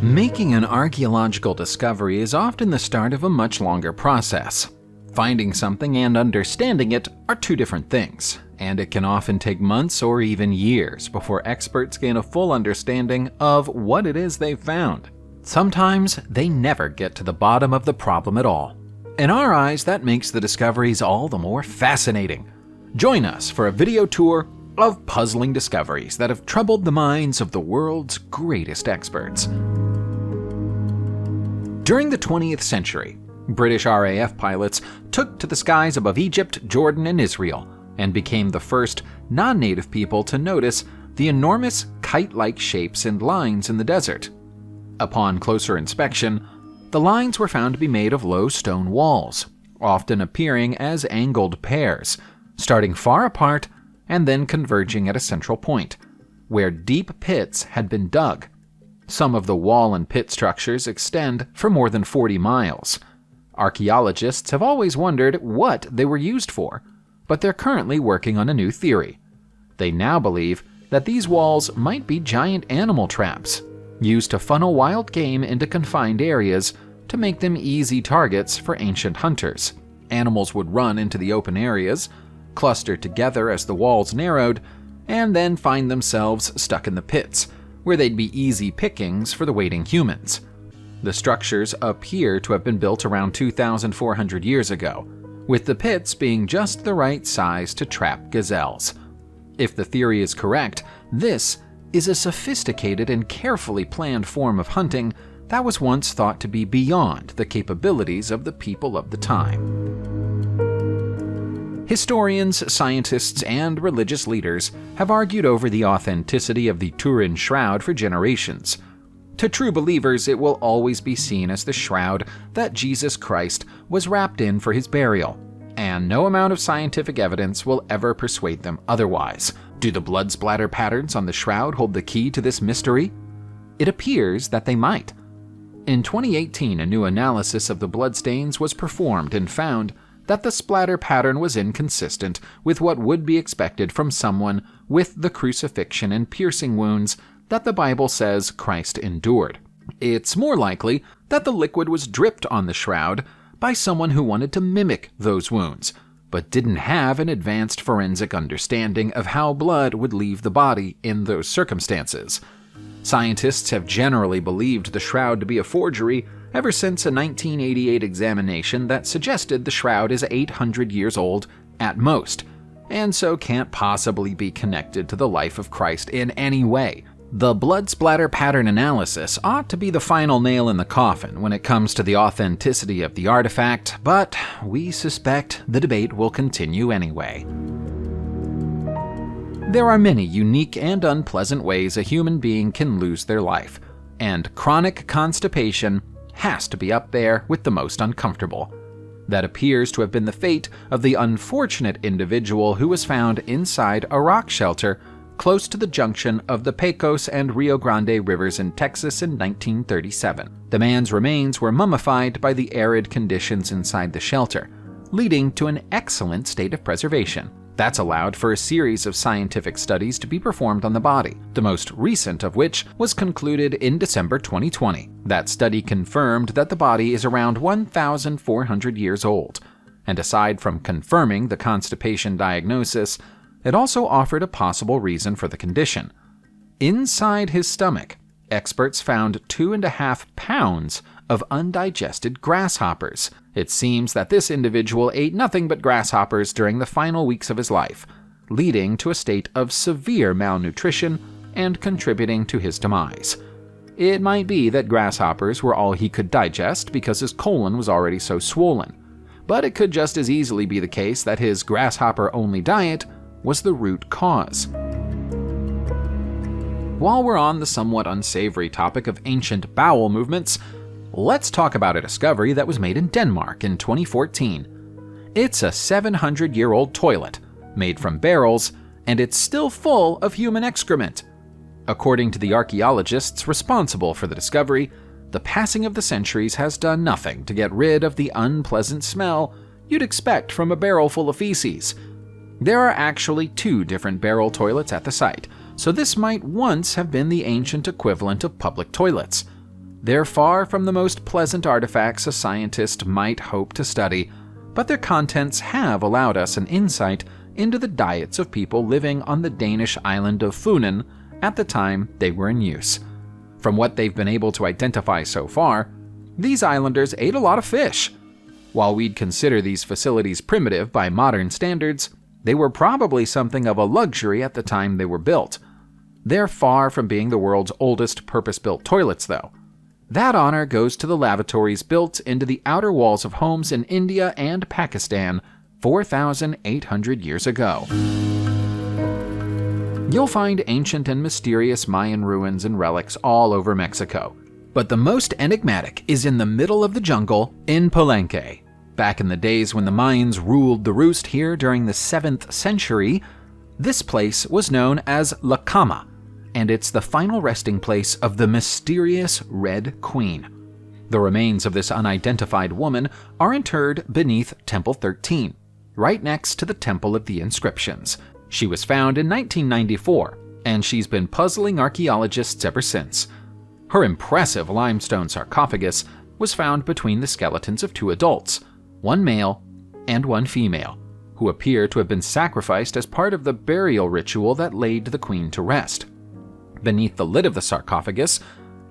Making an archaeological discovery is often the start of a much longer process. Finding something and understanding it are two different things, and it can often take months or even years before experts gain a full understanding of what it is they've found. Sometimes they never get to the bottom of the problem at all. In our eyes, that makes the discoveries all the more fascinating. Join us for a video tour of puzzling discoveries that have troubled the minds of the world's greatest experts. During the 20th century, British RAF pilots took to the skies above Egypt, Jordan, and Israel, and became the first non-native people to notice the enormous kite-like shapes and lines in the desert. Upon closer inspection, the lines were found to be made of low stone walls, often appearing as angled pairs, starting far apart and then converging at a central point, where deep pits had been dug. Some of the wall and pit structures extend for more than 40 miles. Archaeologists have always wondered what they were used for, but they're currently working on a new theory. They now believe that these walls might be giant animal traps, used to funnel wild game into confined areas to make them easy targets for ancient hunters. Animals would run into the open areas, cluster together as the walls narrowed, and then find themselves stuck in the pits, where they'd be easy pickings for the waiting humans. The structures appear to have been built around 2,400 years ago, with the pits being just the right size to trap gazelles. If the theory is correct, this is a sophisticated and carefully planned form of hunting that was once thought to be beyond the capabilities of the people of the time. Historians, scientists, and religious leaders have argued over the authenticity of the Turin shroud for generations. To true believers, it will always be seen as the shroud that Jesus Christ was wrapped in for his burial, and no amount of scientific evidence will ever persuade them otherwise. Do the blood splatter patterns on the shroud hold the key to this mystery? It appears that they might. In 2018, a new analysis of the bloodstains was performed and found that the splatter pattern was inconsistent with what would be expected from someone with the crucifixion and piercing wounds that the Bible says Christ endured. It's more likely that the liquid was dripped on the shroud by someone who wanted to mimic those wounds, but didn't have an advanced forensic understanding of how blood would leave the body in those circumstances. Scientists have generally believed the shroud to be a forgery ever since a 1988 examination that suggested the shroud is 800 years old at most, and so can't possibly be connected to the life of Christ in any way. The blood splatter pattern analysis ought to be the final nail in the coffin when it comes to the authenticity of the artifact, but we suspect the debate will continue anyway. There are many unique and unpleasant ways a human being can lose their life, and chronic constipation has to be up there with the most uncomfortable. That appears to have been the fate of the unfortunate individual who was found inside a rock shelter close to the junction of the Pecos and Rio Grande rivers in Texas in 1937. The man's remains were mummified by the arid conditions inside the shelter, leading to an excellent state of preservation. That's allowed for a series of scientific studies to be performed on the body, the most recent of which was concluded in December 2020. That study confirmed that the body is around 1,400 years old, and aside from confirming the constipation diagnosis, it also offered a possible reason for the condition. Inside his stomach, experts found 2.5 pounds of undigested grasshoppers. It seems that this individual ate nothing but grasshoppers during the final weeks of his life, leading to a state of severe malnutrition and contributing to his demise. It might be that grasshoppers were all he could digest because his colon was already so swollen, but it could just as easily be the case that his grasshopper-only diet was the root cause. While we're on the somewhat unsavory topic of ancient bowel movements, let's talk about a discovery that was made in Denmark in 2014. It's a 700-year-old toilet, made from barrels, and it's still full of human excrement. According to the archaeologists responsible for the discovery, the passing of the centuries has done nothing to get rid of the unpleasant smell you'd expect from a barrel full of feces. There are actually 2 different barrel toilets at the site, so this might once have been the ancient equivalent of public toilets. They're far from the most pleasant artifacts a scientist might hope to study, but their contents have allowed us an insight into the diets of people living on the Danish island of Funen at the time they were in use. From what they've been able to identify so far, these islanders ate a lot of fish. While we'd consider these facilities primitive by modern standards, they were probably something of a luxury at the time they were built. They're far from being the world's oldest purpose-built toilets, though. That honor goes to the lavatories built into the outer walls of homes in India and Pakistan 4,800 years ago. You'll find ancient and mysterious Mayan ruins and relics all over Mexico, but the most enigmatic is in the middle of the jungle in Palenque. Back in the days when the Mayans ruled the roost here during the 7th century, this place was known as La Cama, and it's the final resting place of the mysterious Red Queen. The remains of this unidentified woman are interred beneath Temple 13, right next to the Temple of the Inscriptions. She was found in 1994, and she's been puzzling archaeologists ever since. Her impressive limestone sarcophagus was found between the skeletons of 2 adults, one male and one female, who appear to have been sacrificed as part of the burial ritual that laid the queen to rest. Beneath the lid of the sarcophagus,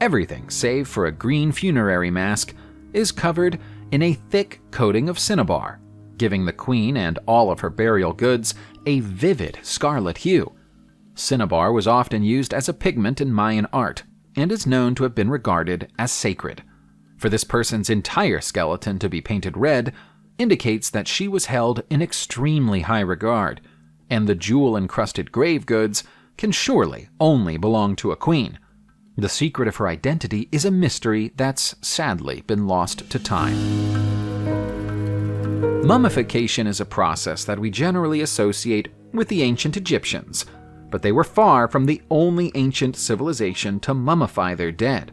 everything save for a green funerary mask is covered in a thick coating of cinnabar, giving the queen and all of her burial goods a vivid scarlet hue. Cinnabar was often used as a pigment in Mayan art and is known to have been regarded as sacred. For this person's entire skeleton to be painted red indicates that she was held in extremely high regard, and the jewel-encrusted grave goods can surely only belong to a queen. The secret of her identity is a mystery that's sadly been lost to time. Mummification is a process that we generally associate with the ancient Egyptians, but they were far from the only ancient civilization to mummify their dead.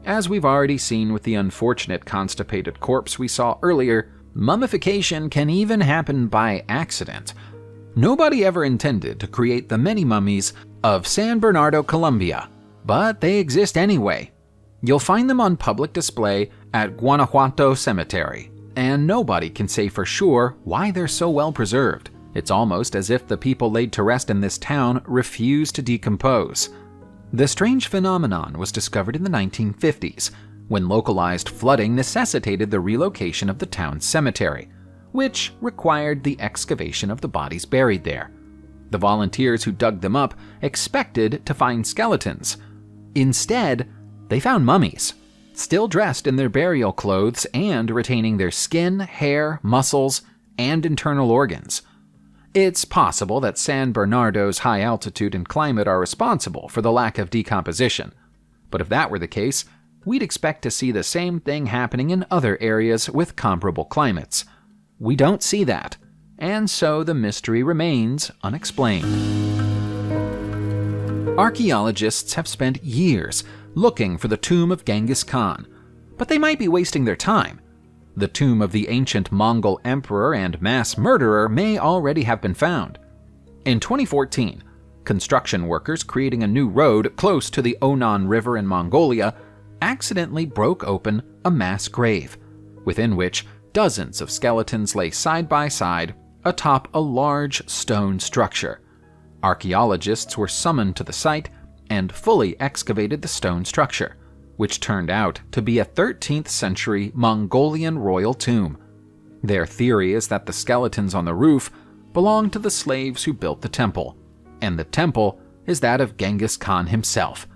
As we've already seen with the unfortunate constipated corpse we saw earlier, mummification can even happen by accident. Nobody ever intended to create the many mummies of San Bernardo, Colombia, but they exist anyway. You'll find them on public display at Guanajuato Cemetery, and nobody can say for sure why they're so well preserved. It's almost as if the people laid to rest in this town refuse to decompose. The strange phenomenon was discovered in the 1950s, when localized flooding necessitated the relocation of the town's cemetery, which required the excavation of the bodies buried there. The volunteers who dug them up expected to find skeletons. Instead, they found mummies, still dressed in their burial clothes and retaining their skin, hair, muscles, and internal organs. It's possible that San Bernardo's high altitude and climate are responsible for the lack of decomposition, but if that were the case, we'd expect to see the same thing happening in other areas with comparable climates. We don't see that, and so the mystery remains unexplained. Archaeologists have spent years looking for the tomb of Genghis Khan, but they might be wasting their time. The tomb of the ancient Mongol emperor and mass murderer may already have been found. In 2014, construction workers creating a new road close to the Onan River in Mongolia accidentally broke open a mass grave, within which dozens of skeletons lay side by side atop a large stone structure. Archaeologists were summoned to the site and fully excavated the stone structure, which turned out to be a 13th century Mongolian royal tomb. Their theory is that the skeletons on the roof belong to the slaves who built the temple, and the temple is that of Genghis Khan himself.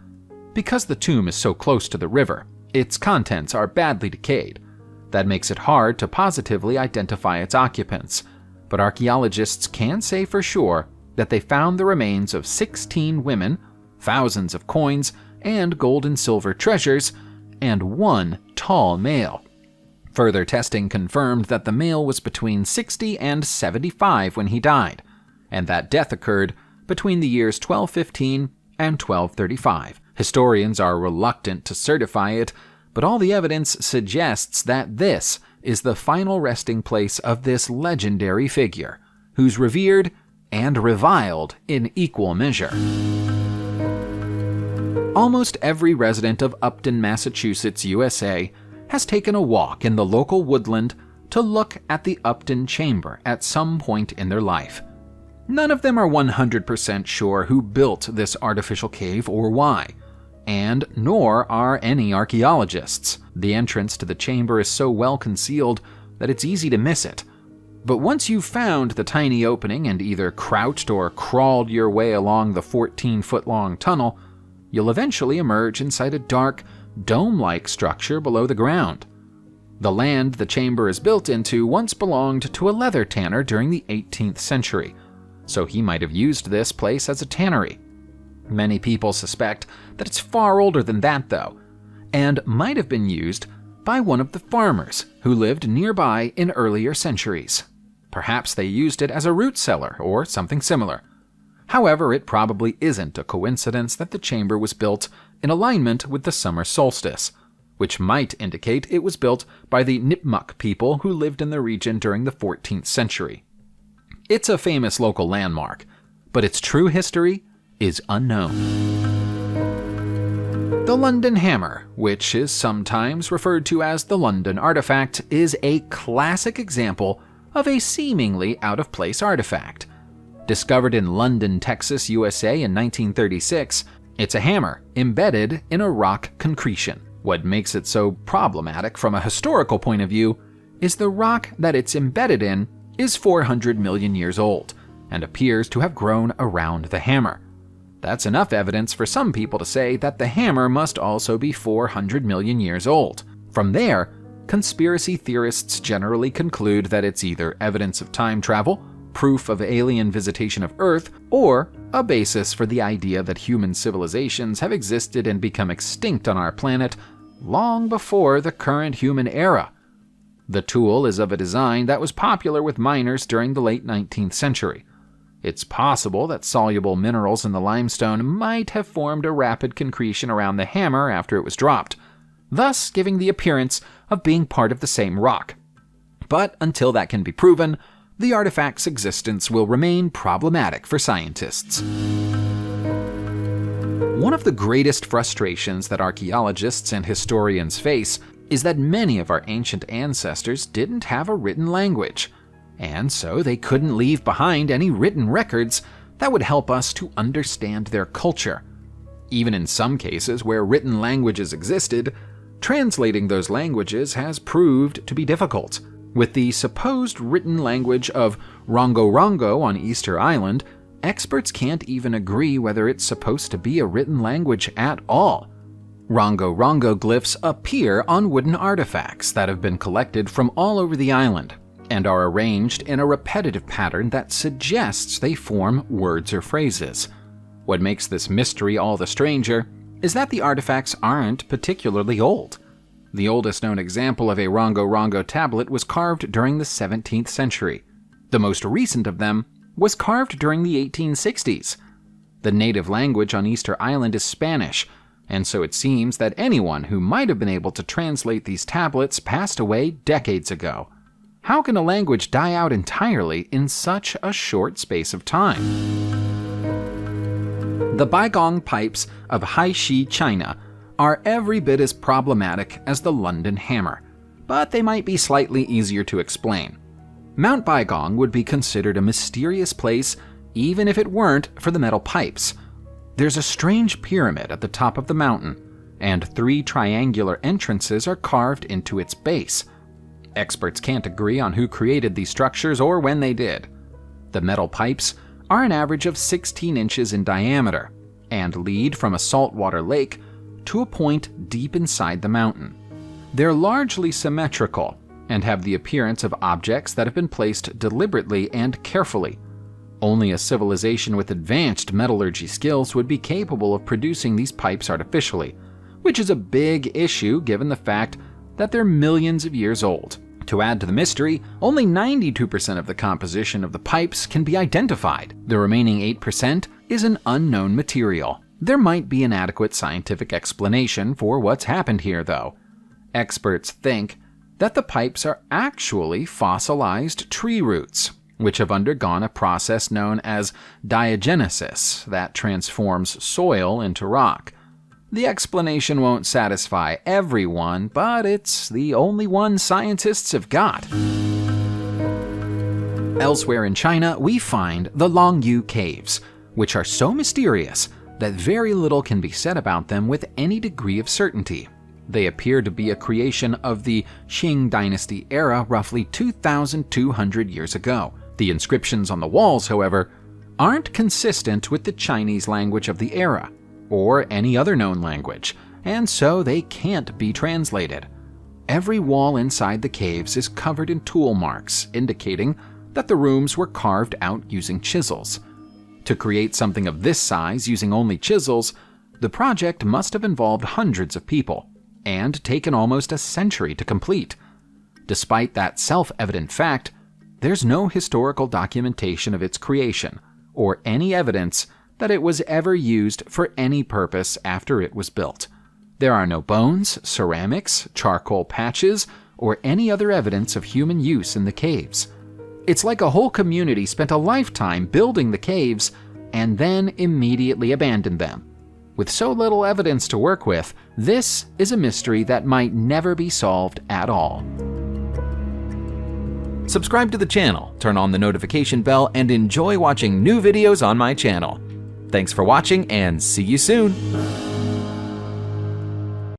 Because the tomb is so close to the river, its contents are badly decayed. That makes it hard to positively identify its occupants, but archaeologists can say for sure that they found the remains of 16 women, thousands of coins, and gold and silver treasures, and one tall male. Further testing confirmed that the male was between 60 and 75 when he died, and that death occurred between the years 1215 and 1235. Historians are reluctant to certify it, but all the evidence suggests that this is the final resting place of this legendary figure, who's revered and reviled in equal measure. Almost every resident of Upton, Massachusetts, USA, has taken a walk in the local woodland to look at the Upton Chamber at some point in their life. None of them are 100% sure who built this artificial cave or why, and nor are any archaeologists. The entrance to the chamber is so well concealed that it's easy to miss it. But once you've found the tiny opening and either crouched or crawled your way along the 14-foot-long tunnel, you'll eventually emerge inside a dark, dome-like structure below the ground. The land the chamber is built into once belonged to a leather tanner during the 18th century, so he might have used this place as a tannery. Many people suspect that it's far older than that, though, and might have been used by one of the farmers who lived nearby in earlier centuries. Perhaps they used it as a root cellar or something similar. However, it probably isn't a coincidence that the chamber was built in alignment with the summer solstice, which might indicate it was built by the Nipmuc people who lived in the region during the 14th century. It's a famous local landmark, but its true history is unknown. The London Hammer, which is sometimes referred to as the London Artifact, is a classic example of a seemingly out-of-place artifact. Discovered in London, Texas, USA in 1936, it's a hammer embedded in a rock concretion. What makes it so problematic from a historical point of view is the rock that it's embedded in is 400 million years old and appears to have grown around the hammer. That's enough evidence for some people to say that the hammer must also be 400 million years old. From there, conspiracy theorists generally conclude that it's either evidence of time travel, proof of alien visitation of Earth, or a basis for the idea that human civilizations have existed and become extinct on our planet long before the current human era. The tool is of a design that was popular with miners during the late 19th century. It's possible that soluble minerals in the limestone might have formed a rapid concretion around the hammer after it was dropped, thus giving the appearance of being part of the same rock. But until that can be proven, the artifact's existence will remain problematic for scientists. One of the greatest frustrations that archaeologists and historians face is that many of our ancient ancestors didn't have a written language, and so they couldn't leave behind any written records that would help us to understand their culture. Even in some cases where written languages existed, translating those languages has proved to be difficult. With the supposed written language of Rongo on Easter Island, experts can't even agree whether it's supposed to be a written language at all. Rongo glyphs appear on wooden artifacts that have been collected from all over the island and are arranged in a repetitive pattern that suggests they form words or phrases. What makes this mystery all the stranger is that the artifacts aren't particularly old. The oldest known example of a Rongo tablet was carved during the 17th century. The most recent of them was carved during the 1860s. The native language on Easter Island is Spanish, and so it seems that anyone who might have been able to translate these tablets passed away decades ago. How can a language die out entirely in such a short space of time? The Thebaigong pipes of Haishi, China, are every bit as problematic as the London Hammer, but they might be slightly easier to explain. Mount Thebaigong would be considered a mysterious place even if it weren't for the metal pipes. There's a strange pyramid at the top of the mountain, and 3 triangular entrances are carved into its base. Experts can't agree on who created these structures or when they did. The metal pipes are an average of 16 inches in diameter and lead from a saltwater lake to a point deep inside the mountain. They're largely symmetrical and have the appearance of objects that have been placed deliberately and carefully. Only a civilization with advanced metallurgy skills would be capable of producing these pipes artificially, which is a big issue given the fact that they're millions of years old. To add to the mystery, only 92% of the composition of the pipes can be identified. The remaining 8% is an unknown material. There might be an adequate scientific explanation for what's happened here, though. Experts think that the pipes are actually fossilized tree roots, which have undergone a process known as diagenesis that transforms soil into rock. The explanation won't satisfy everyone, but it's the only one scientists have got. Elsewhere in China, we find the Longyou caves, which are so mysterious that very little can be said about them with any degree of certainty. They appear to be a creation of the Qing dynasty era roughly 2,200 years ago. The inscriptions on the walls, however, aren't consistent with the Chinese language of the era, or any other known language, and so they can't be translated. Every wall inside the caves is covered in tool marks, indicating that the rooms were carved out using chisels. To create something of this size using only chisels, the project must have involved hundreds of people, and taken almost a century to complete. Despite that self-evident fact, there's no historical documentation of its creation, or any evidence that it was ever used for any purpose after it was built. There are no bones, ceramics, charcoal patches, or any other evidence of human use in the caves. It's like a whole community spent a lifetime building the caves and then immediately abandoned them. With so little evidence to work with, this is a mystery that might never be solved at all. Subscribe to the channel, turn on the notification bell, and enjoy watching new videos on my channel. Thanks for watching, and see you soon!